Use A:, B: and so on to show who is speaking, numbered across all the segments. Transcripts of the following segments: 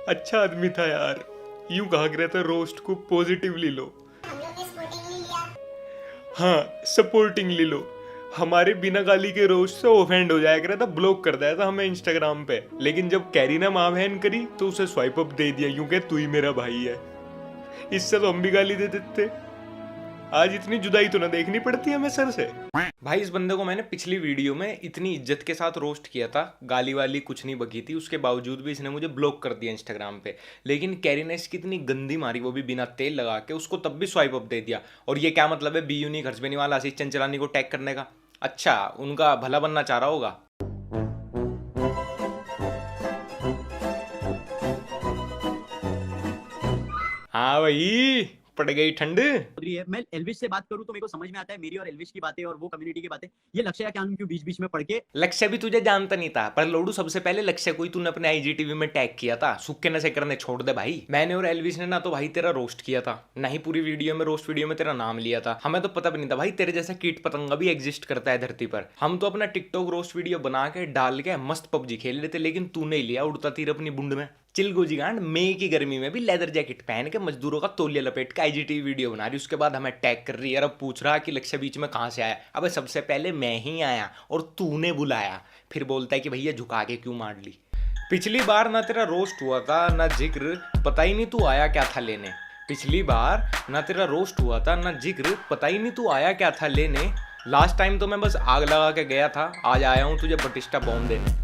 A: अच्छा आदमी था यार। यूं कहा करता था रोस्ट को पॉजिटिवली लो। हाँ, सपोर्टिंगली लो। हमारे बिना गाली के रोस्ट से ऑफेंड हो जाया करा था, ब्लॉक कर दिया था हमें इंस्टाग्राम पे। लेकिन जब कैरी ने माँ बहन करी तो उसे स्वाइप अप दे दिया, यूं कह तू ही मेरा भाई है। इससे तो हम भी गाली दे देते। आज इतनी जुदाई तो ना देखनी पड़ती हमें सर से। भाई इस बंदे को मैंने पिछली वीडियो में इतनी इज्जत के साथ रोस्ट किया था, गाली वाली कुछ नहीं बकी थी, उसके बावजूद भी इसने मुझे ब्लॉक कर दिया इंस्टाग्राम पे। लेकिन कैरी ने इसकी इतनी गंदी मारी, वो भी बिना तेल लगा के, उसको तब भी स्वाइप अप दे दिया। और ये क्या मतलब है बी यूनिक हर्षबेनी वाला आशीष चंचलानी को टैग करने का? अच्छा, उनका भला बनना चाह रहा होगा। हाँ भाई, पड़ गई ठंड।
B: रही है। मैं एल्विश से बात करूं तो मेरे को समझ में आता है मेरी और एल्विश की बातें और वो कम्युनिटी की बातें। ये लक्ष्य क्या क्यों बीच बीच में पढ़ के।
A: लक्ष्य भी तुझे जानता नहीं था, पर लोडू सबसे पहले लक्ष्य को ही तूने अपने आईजीटीवी में टैग किया था। सूखे नशे करने छोड़ दे भाई। मैंने और एल्विश ने ना तो भाई तेरा रोस्ट किया था, ना ही पूरी वीडियो में रोस्ट वीडियो में तेरा नाम लिया था। हमें तो पता भी नहीं था भाई तेरे जैसा कीट पतंगा भी एग्जिस्ट करता है धरती पर। हम तो अपना टिकटॉक रोस्ट वीडियो बना के डाल के मस्त पबजी खेल लेते, लेकिन तूने ही लिया उड़ता तीर अपनी बुंड में। चिल गोजी गांड, मई की गर्मी में भी लेदर जैकेट पहन के मजदूरों का तौलिया लपेट के आईजीटीवी वीडियो बना रही, उसके बाद हमें टैग कर रही है। अब पूछ रहा कि लक्ष्य बीच में कहाँ से आया? अबे सबसे पहले मैं ही आया और तूने बुलाया, फिर बोलता है कि भैया झुका के क्यों मार ली। पिछली बार ना तेरा रोस्ट हुआ था ना जिक्र, पता ही नहीं तू आया क्या था लेने। पिछली बार ना तेरा रोस्ट हुआ था ना जिक्र, पता ही नहीं तू आया क्या था लेने। लास्ट टाइम तो मैं बस आग लगा के गया था, आज आया हूँ तुझे बटिस्टा बॉम्ब देने।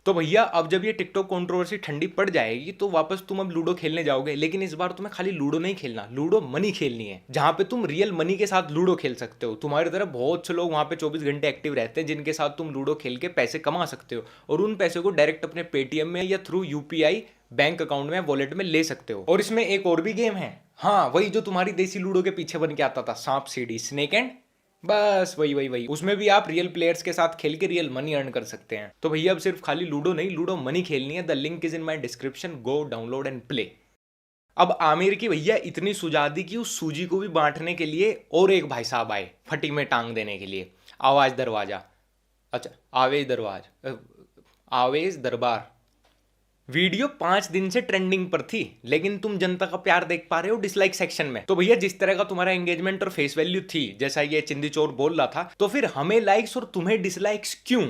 A: तो भैया अब जब ये टिकटॉक कंट्रोवर्सी ठंडी पड़ जाएगी तो वापस तुम अब लूडो खेलने जाओगे, लेकिन इस बार तुम्हें खाली लूडो नहीं खेलना, लूडो मनी खेलनी है, जहां पे तुम रियल मनी के साथ लूडो खेल सकते हो। तुम्हारी तरह बहुत से लोग वहां पे 24 घंटे एक्टिव रहते हैं जिनके साथ तुम लूडो खेल के पैसे कमा सकते हो, और उन पैसे को डायरेक्ट अपने पेटीएम में या थ्रू यूपीआई बैंक अकाउंट में वॉलेट में ले सकते हो। और इसमें एक और भी गेम है, हाँ वही जो तुम्हारी देसी लूडो के पीछे बन के आता था, सांप सीढ़ी, स्नेक एंड, बस वही उसमें भी आप रियल प्लेयर्स के साथ खेल के रियल मनी अर्न कर सकते हैं। तो भैया अब सिर्फ खाली लूडो नहीं, लूडो मनी खेलनी है। The link is in my description, go download and play. अब आमिर की भैया इतनी सुजा दी कि उस सूजी को भी बांटने के लिए और एक भाई साहब आए फटी में टांग देने के लिए। आवाज दरवाजा, अच्छा आवेज दरबार। वीडियो 5 दिन से ट्रेंडिंग पर थी, लेकिन तुम जनता का प्यार देख पा रहे हो डिसलाइक सेक्शन में। तो भैया जिस तरह का तुम्हारा एंगेजमेंट और फेस वैल्यू थी, जैसा ये चिंदी चोर बोल रहा था, तो फिर हमें लाइक्स और तुम्हें डिसलाइक्स क्यों?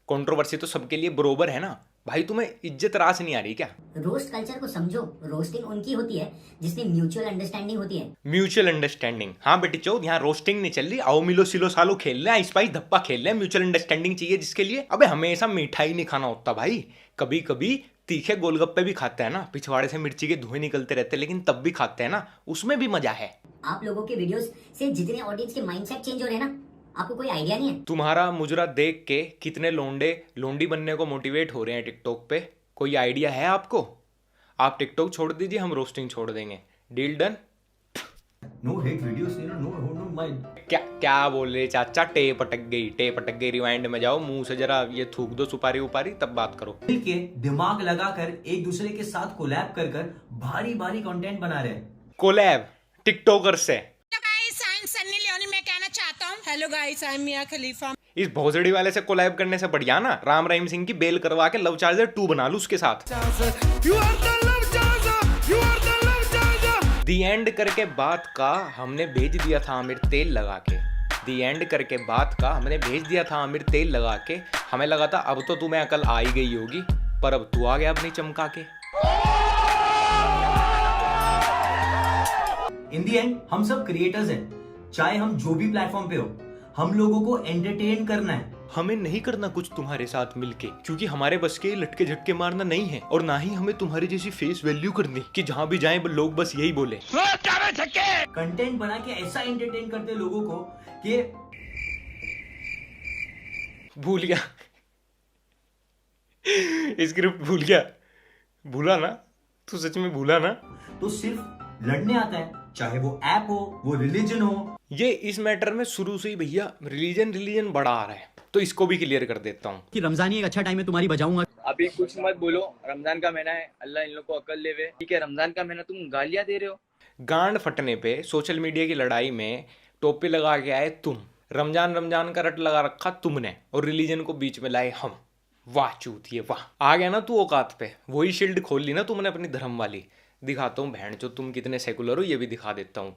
A: कंट्रोवर्सी तो सबके लिए बरोबर है ना भाई। तुम्हें इज्जत रास नहीं आ रही क्या?
C: रोस्ट कल्चर को समझो, रोस्टिंग उनकी होती है जिसमें म्यूचुअल अंडरस्टैंडिंग होती है।
A: Mutual understanding? हाँ बेटी चौथ, यहाँ रोस्टिंग नहीं चल रही, आओ मिलो सिलो सालो खेल रहे हैं, स्पाइस धप्पा खेल रहे हैं। म्यूचुअल अंडरस्टैंडिंग चाहिए जिसके लिए, अबे हमेशा मिठाई नहीं खाना होता भाई, कभी कभी तीखे गोलगप्पे भी खाते हैं ना, पिछवाड़े से मिर्ची के धुएं निकलते रहते हैं, लेकिन तब भी खाते हैं ना, उसमें भी मजा है।
C: आप लोगों के वीडियोस से जितने ऑडियंस के माइंडसेट चेंज हो रहे हैं ना, आपको कोई आइडिया नहीं है।
A: तुम्हारा मुजरा देख के कितने लोंडे लोंडी बनने को मोटिवेट हो रहे हैं टिकटॉक पे, कोई आइडिया है आपको? आप टिकटॉक छोड़ दीजिए, हम रोस्टिंग छोड़ देंगे, deal done.
D: No hate videos, no, my.
A: क्या बोल रहे चाचा? टेप अटक गई। रिवाइंड में जाओ, मुंह से जरा ये थूक दो सुपारी उपारी, तब बात करो।
D: मिलके दिमाग लगाकर एक दूसरे के साथ कोलैब कर कर भारी भारी कंटेंट बना रहे हैं।
A: कोलैब टिकटॉकर से?
E: Hello guys, I am Sunny Leone. मैं कहना चाहता हूँ, हेलो गाइस, आई एम मिया खलीफा।
A: इस भोसड़ी वाले से कोलैब करने से बढ़िया ना राम रहीम सिंह की बेल करवा के लव चार्जर 2 बना लू उसके साथ। दी एंड करके बात का हमने भेज दिया था आमिर तेल लगा के। दी एंड करके बात का हमने भेज दिया था आमिर तेल लगा के। हमें लगा था अब तो तुम्हें अकल आ ही गई होगी, पर अब तू आ गया अपनी चमका के।
D: इन दी एंड हम सब क्रिएटर्स हैं, चाहे हम जो भी प्लेटफॉर्म पे हो, हम लोगों को एंटरटेन करना है।
A: हमें नहीं करना कुछ तुम्हारे साथ मिलके, क्योंकि हमारे बस के लटके झटके मारना नहीं है, और ना ही हमें तुम्हारी जैसी फेस वैल्यू करनी कि जहां भी जाएं लोग बस यही बोले
D: कंटेंट बना के ऐसा एंटरटेन करते लोगों को कि
A: भूल गया स्क्रिप्ट भूल गया। भूला ना तू, सच में भूला ना।
D: तो सिर्फ लड़ने आता है, चाहे वो ऐप हो, वो रिलीजन हो।
A: ये इस मैटर में शुरू से ही भैया रिलीजन बड़ा आ रहा है, तो इसको भी क्लियर कर देता हूँ
B: कि रमजान ही एक अच्छा टाइम है, तुम्हारी बजाऊंगा।
F: अभी कुछ मत बोलो, रमजान का महीना है, अल्लाह इन लोग को अकल देवे। ठीक है, रमजान का महीना तुम गालियां दे रहे हो।
A: गांड फटने पे सोशल मीडिया की लड़ाई में टोपी लगा के आए तुम। रमजान रमजान का रट लगा रखा तुमने और रिलीजन को बीच में लाए हम। वाह चूतिए वाह, आ गया ना तू औकात पे। वही शील्ड खोल ली ना तुमने अपनी धर्म वाली। दिखाता हूँ बहन जो तुम कितने सेकुलर हो, ये भी दिखा देता हूँ।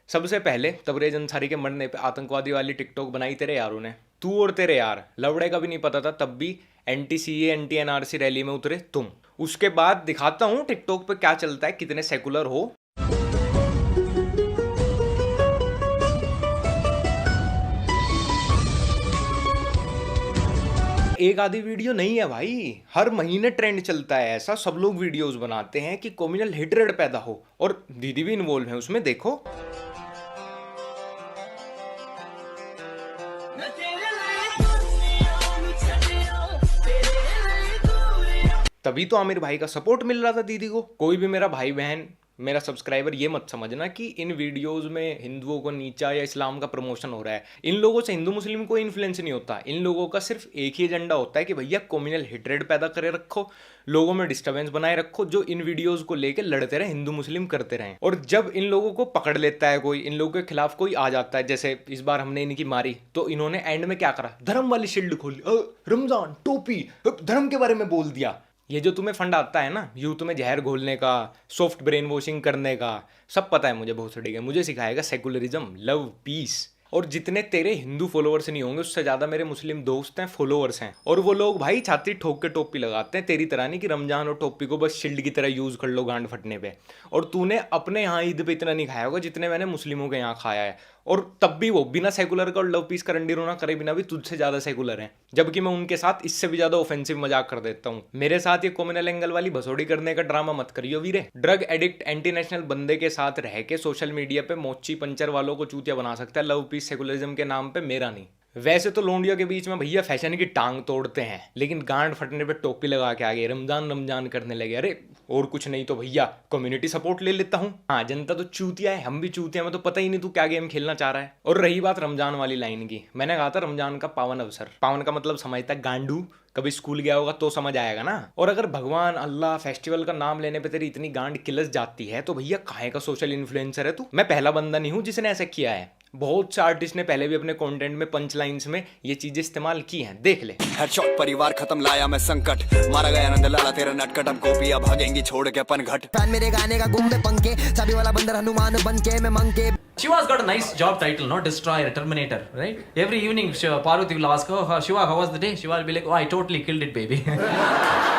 A: सबसे पहले तबरेज अंसारी के मरने पे आतंकवादी वाली टिकटॉक बनाई तेरे यारों ने, तू और तेरे यार। लवड़े का भी नहीं पता था तब भी anti CA anti NRC rally में उतरे तुम। उसके बाद दिखाता हूँ टिकटॉक पे क्या चलता है, कितने सेकुलर हो। एक आधी वीडियो नहीं है भाई, हर महीने ट्रेंड चलता है ऐसा। सब लोग वीडियोस बनाते हैं कि कम्युनल हेट्रेड पैदा हो, और दीदी भी इन्वॉल्व है उसमें। देखो तभी तो आमिर भाई का सपोर्ट मिल रहा था दीदी को। कोई भी मेरा भाई बहन, मेरा सब्सक्राइबर ये मत समझना कि इन वीडियोस में हिंदुओं को नीचा या इस्लाम का प्रमोशन हो रहा है। इन लोगों से हिंदू मुस्लिम कोई इन्फ्लुएंस नहीं होता। इन लोगों का सिर्फ एक ही एजेंडा होता है कि भैया कम्युनल हेट्रेड पैदा करे रखो, लोगों में डिस्टर्बेंस बनाए रखो, जो इन वीडियोस को लेकर लड़ते रहे, हिंदू मुस्लिम करते रहें। और जब इन लोगों को पकड़ लेता है कोई, इन लोगों के खिलाफ कोई आ जाता है, जैसे इस बार हमने इनकी मारी, तो इन्होंने एंड में क्या करा, धर्म वाली शील्ड खोली, रमजान टोपी धर्म के बारे में बोल दिया। ये जो तुम्हें फंड आता है ना यूथ में जहर घोलने का, सॉफ्ट ब्रेन वॉशिंग करने का, सब पता है मुझे बहुत सड़ी है। मुझे सिखाएगा सेकुलरिज्म, लव, पीस। और जितने तेरे हिंदू फॉलोअर्स नहीं होंगे उससे ज्यादा मेरे मुस्लिम दोस्त हैं, फॉलोअर्स हैं। और वो लोग भाई छाती ठोक के टोपी लगाते हैं, तेरी तरह नहीं कि रमजान और टोपी को बस शील्ड की तरह यूज कर लो गांड फटने पे। और तूने अपने यहाँ ईद पे इतना नहीं खाया होगा जितने मैंने मुस्लिमों के यहाँ खाया है। और तब भी वो बिना सेकुलर का और लव पीस का रंडी रोना करे बिना भी तुझसे ज्यादा सेकुलर हैं, जबकि मैं उनके साथ इससे भी ज्यादा ऑफेंसिव मजाक कर देता हूँ। मेरे साथ ये कम्युनल एंगल वाली भसोड़ी करने का ड्रामा मत करियो वीरे। ड्रग एडिक्ट एंटी नेशनल बंदे के साथ रह के सोशल मीडिया पे मोची पंचर वालों को चूतिया बना सकता है लव पीस सेकुलरिज्म के नाम पे, मेरा नहीं। वैसे तो लोंडियों के बीच में भैया फैशन की टांग तोड़ते हैं, लेकिन गांड फटने पे टोपी लगा के आगे रमजान रमजान करने लगे। अरे और कुछ नहीं तो भैया कम्युनिटी सपोर्ट ले लेता हूँ। हाँ जनता तो चूतिया है, हम भी चूतिया, मैं तो पता ही नहीं तू क्या गेम खेलना चाह रहा है। और रही बात रमजान वाली लाइन की, मैंने कहा था रमजान का पावन अवसर, पावन का मतलब समझता है गांडू, कभी स्कूल गया होगा तो समझ आएगा ना। और अगर भगवान अल्लाह फेस्टिवल का नाम लेने पे तेरी इतनी गांड किलस जाती है तो भैया काहे का सोशल इन्फ्लुएंसर है तू। मैं पहला बंदा नहीं हूँ जिसने ऐसा किया है, बहुत से आर्टिस्ट ने पहले भी अपने कंटेंट में पंच लाइन्स में ये चीजें इस्तेमाल की हैं, देख ले।
G: हेडशॉट परिवार खत्म लाया मैं संकट, मारा गया नंद लाला तेरा नटखट, अब गोपियां भागेंगी छोड़ के पनघट।
H: फैन मेरे गाने का गुम में पंखे, चाबी वाला बंदर हनुमान बन के मैं मंके।
I: Shiva's got a nice job title, not Destroyer, Terminator, right? Every evening, Parvati will ask, "Oh, Shiva, how was the day?" Shiva will be like, "Oh, I totally killed it, baby."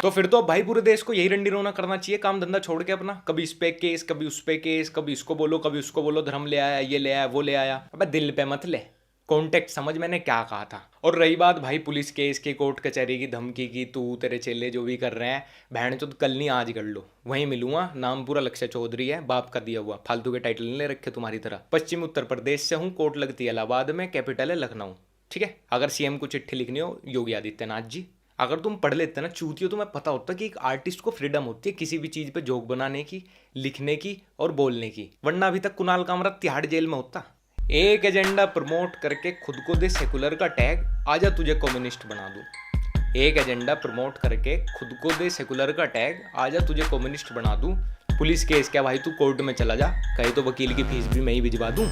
A: तो फिर तो अब भाई पूरे देश को यही रंडी रोना करना चाहिए, काम धंधा छोड़ के अपना। कभी इस पे केस, कभी उस पे केस, कभी इसको बोलो, कभी उसको बोलो, धर्म ले आया, ये ले आया, वो ले आया। अबे दिल पे मत ले, कॉन्टेक्ट समझ मैंने क्या कहा था। और रही बात भाई पुलिस केस की, कोर्ट कचहरी की, धमकी की, तू तेरे चेले जो भी कर रहे हैं, बहन चो कल नहीं आज कर लो, वहीं मिलूंगा। नाम पूरा लक्ष्य चौधरी है, बाप का दिया हुआ, फालतू के टाइटल नहीं ले रखे तुम्हारी तरह। पश्चिम उत्तर प्रदेश से हूँ, कोर्ट लगती है इलाहाबाद में, कैपिटल है लखनऊ, ठीक है। अगर सीएम को चिट्ठी लिखनी हो योगी आदित्यनाथ जी, अगर तुम पढ़ लेते ना चूतियो, तो मैं पता होता कि एक आर्टिस्ट को फ्रीडम होती है किसी भी चीज़ पे जोक बनाने की, लिखने की और बोलने की, वरना अभी तक कुणाल कामरा तिहाड़ जेल में होता। एक एजेंडा प्रमोट करके खुद को दे सेकुलर का टैग, आजा तुझे कम्युनिस्ट बना दूं। एक एजेंडा प्रमोट करके खुद को दे सेकुलर का टैग, आजा तुझे कम्युनिस्ट बना दूं। पुलिस केस क्या भाई, तू कोर्ट में चला जा, कहीं तो वकील की फीस भी मैं ही भिजवा दूं।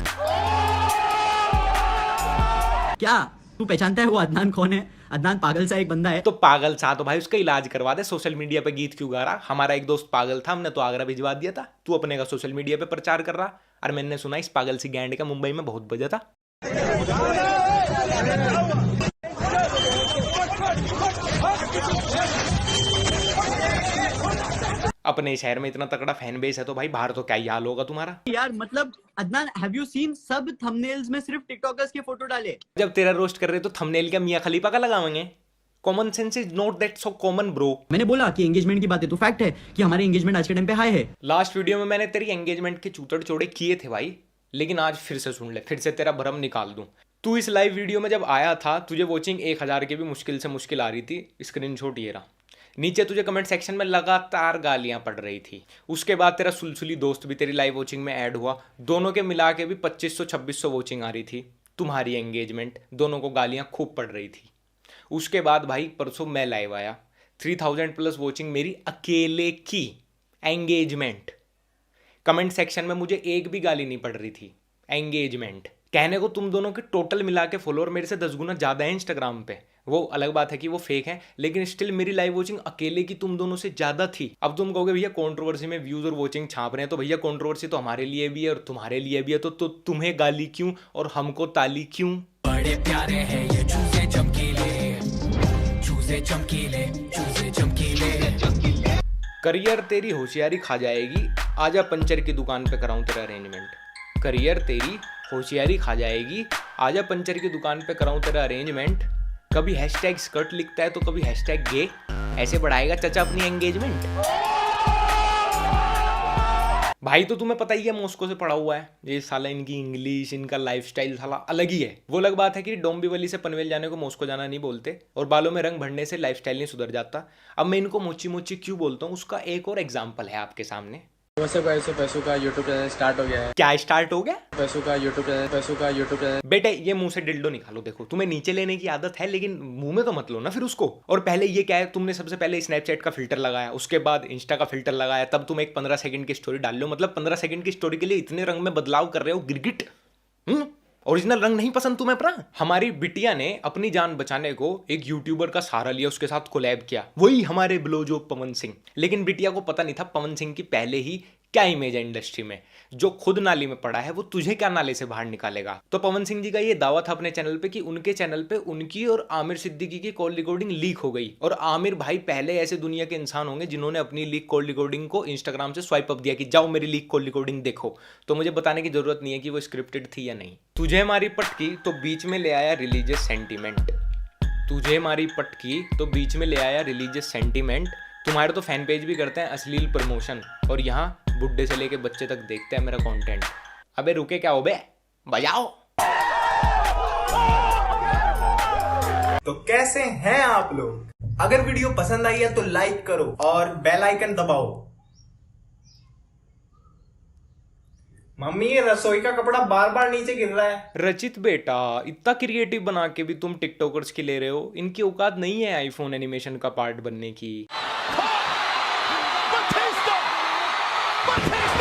B: क्या तू पहचानता है वो अदनान कौन है? अदनान पागल सा एक बंदा है।
A: तो पागल सा तो भाई उसका इलाज करवा दे, सोशल मीडिया पे गीत क्यों गा रहा? हमारा एक दोस्त पागल था, हमने तो आगरा भिजवा दिया था, तू अपने का सोशल मीडिया पे प्रचार कर रहा। और मैंने सुना इस पागल सी गैंड का मुंबई में बहुत बजा था। अपने शहर में इतना तगड़ा फैन बेस है तो भाई बाहर तो क्या ही हाल होगा तुम्हारा।
B: यार मतलब अदनान, हैव यू सीन सब थंबनेल्स में सिर्फ टिकटॉकर्स के फोटो डाले।
A: जब तेरा रोस्ट कर रहे तो थंबनेल क्या मियां खलीफा का लगावेंगे? Common sense is not that so common bro.
B: मैंने बोला कि एंगेजमेंट की बात है तो फैक्ट है कि हमारे एंगेजमेंट आज के टाइम पे हाई है।
A: लास्ट वीडियो में मैंने तेरी एंगेजमेंट के चूतड़ चौड़े किए थे भाई, लेकिन आज फिर से सुन ले, फिर से तेरा भरम निकाल दूं। तू इस लाइव वीडियो में जब आया था, तुझे वॉचिंग 1000 की भी मुश्किल से मुश्किल आ रही थी। स्क्रीनशॉट ये रहा। नीचे तुझे कमेंट सेक्शन में लगातार गालियां पड़ रही थी। उसके बाद तेरा सुलसुली दोस्त भी तेरी लाइव वॉचिंग में ऐड हुआ, दोनों के मिला के भी 2500-2600 वॉचिंग आ रही थी। तुम्हारी एंगेजमेंट, दोनों को गालियां खूब पड़ रही थी। उसके बाद भाई परसों मैं लाइव आया, 3000 प्लस वॉचिंग मेरी अकेले की एंगेजमेंट। कमेंट सेक्शन में मुझे एक भी गाली नहीं पड़ रही थी। एंगेजमेंट कहने को तुम दोनों के टोटल मिला के फॉलोअर मेरे से 10 गुना ज़्यादा है इंस्टाग्राम पे। वो अलग बात है कि वो फेक है, लेकिन स्टिल मेरी लाइव वॉचिंग अकेले की तुम दोनों से ज़्यादा थी। अब तुम कहोगे भैया कंट्रोवर्सी में व्यूज़ और वॉचिंग छाप रहे हैं, तो भैया कंट्रोवर्सी तो हमारे लिए भी है और तुम्हारे लिए भी है, तो तुम्हें गाली क्यों और हमको ताली क्यों?
J: बड़े प्यारे हैं ये चूजे चमकीले, चूजे चमकीले, चूजे चमकीले।
A: करियर तेरी होशियारी खा जाएगी, आजा पंचर की दुकान पे कराऊं तेरा अरेंजमेंट। करियर तेरी होशियारी खा जाएगी, आजा पंचर की दुकान पे कराऊं तेरा अरेंजमेंट। कभी हैशटैग स्कर्ट लिखता है तो कभी हैशटैग गे, ऐसे बढ़ाएगा चचा अपनी एंगेजमेंट। भाई तो तुम्हें पता ही है मॉस्को से पढ़ा हुआ है, ये साला इनकी इंग्लिश, इनका लाइफस्टाइल साला अलग ही है। वो अलग बात है कि डोंबिवली से पनवेल जाने को मॉस्को जाना नहीं बोलते, और बालों में रंग भरने से लाइफस्टाइल नहीं सुधर जाता। अब मैं इनको मोची मोची क्यों बोलता हूँ, उसका एक और एग्जाम्पल है आपके सामने।
F: वैसे पैसों का यूट्यूब चैनल स्टार्ट हो गया है।
A: क्या स्टार्ट हो गया?
F: पैसों का यूट्यूब चैनल।
A: बेटे ये मुंह से डिल्डो निकालो, देखो तुम्हें नीचे लेने की आदत है, लेकिन मुंह में तो मत लो ना फिर उसको। और पहले ये क्या है, तुमने सबसे पहले स्नैपचैट का फिल्टर लगाया, उसके बाद इंस्टा का फिल्टर लगाया, तब तुम एक 15 सेकंड की स्टोरी डाल लो। मतलब 15 सेकंड की स्टोरी के लिए इतने रंग में बदलाव कर रहे हो, गिरगिट। ओरिजिनल रंग नहीं पसंद तुम्हें अपना? हमारी बिटिया ने अपनी जान बचाने को एक यूट्यूबर का सहारा लिया, उसके साथ कोलैब किया, वही हमारे ब्लोजो पवन सिंह। लेकिन बिटिया को पता नहीं था पवन सिंह की पहले ही क्या इमेज है इंडस्ट्री में। जो खुद नाली में पड़ा है वो तुझे क्या नाले से बाहर निकालेगा। तो पवन सिंह जी का ये दावा था अपने चैनल पे कि उनके चैनल पे उनकी और आमिर सिद्दीकी की कॉल रिकॉर्डिंग लीक हो गई, और आमिर भाई पहले ऐसे दुनिया के इंसान होंगे जिन्होंने अपनी लीक कॉल रिकॉर्डिंग को इंस्टाग्राम से स्वाइप अप दिया कि जाओ मेरी लीक कॉल रिकॉर्डिंग देखो। तो मुझे बताने की जरूरत नहीं है कि वो स्क्रिप्टेड थी या नहीं। तुझे मारी पटकी तो बीच में ले आया रिलीजियस सेंटीमेंट। तुझे मारी पटकी तो बीच में ले आया रिलीजियस सेंटीमेंट। तुम्हारे तो फैन पेज भी करते हैं अश्लील प्रमोशन, और यहाँ बुड्ढे से लेके बच्चे तक देखते हैं मेरा कंटेंट। अबे रुके क्या हो बे, बजाओ।
K: तो कैसे हैं आप लोग? अगर वीडियो पसंद आई है तो लाइक करो और बेल आइकन दबाओ। मम्मी ये रसोई का कपड़ा बार बार नीचे गिर रहा है।
A: रचित बेटा, इतना क्रिएटिव बना के भी तुम टिकटॉकर्स की ले रहे हो, इनकी औकात नहीं है आईफोन एनिमेशन का पार्ट बनने की।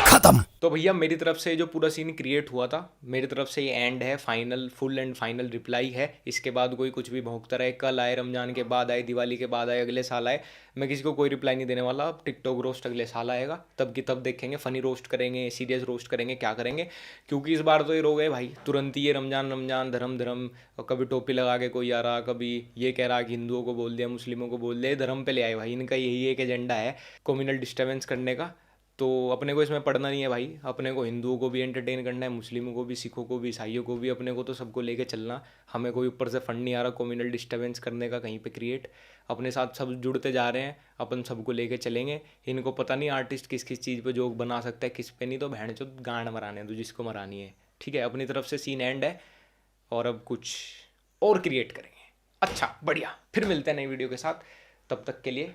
H: खत्म।
A: तो भैया मेरी तरफ से जो पूरा सीन क्रिएट हुआ था, मेरी तरफ से ये एंड है, final, full and final reply है। इसके बाद कोई कुछ भी भौंकता रहे, कल आए, रमजान के बाद आए, दिवाली के बाद आए, अगले साल आए, मैं किसी को कोई रिप्लाई नहीं देने वाला। अब टिकटॉक रोस्ट अगले साल आएगा, तब की तब देखेंगे, फनी रोस्ट करेंगे, सीरियस रोस्ट करेंगे, क्या करेंगे। क्योंकि इस बार तो ये रो गए भाई, तुरंत ही ये रमजान धर्म, और कभी टोपी लगा के कोई आ रहा, कभी ये कह रहा कि हिंदुओं को बोल दिया, मुस्लिमों को बोल दिया, धर्म पे ले आए भाई। इनका यही एक एजेंडा है, कम्युनल डिस्टर्बेंस करने का। तो अपने को इसमें पढ़ना नहीं है भाई, अपने को हिंदुओं को भी एंटरटेन करना है, मुस्लिमों को भी, सिखों को भी, ईसाइयों को भी, अपने को तो सबको लेके चलना। हमें कोई ऊपर से फंड नहीं आ रहा कम्युनल डिस्टर्बेंस करने का कहीं पे क्रिएट। अपने साथ सब जुड़ते जा रहे हैं, अपन सबको लेके चलेंगे। इनको पता नहीं आर्टिस्ट किस किस चीज़ पे जोक बना सकता है, किस पे नहीं, तो बहन चो गांड मराने दो जिसको मरानी है। ठीक है, अपनी तरफ से सीन एंड है, और अब कुछ और क्रिएट करेंगे। अच्छा बढ़िया, फिर मिलते हैं नई वीडियो के साथ, तब तक के लिए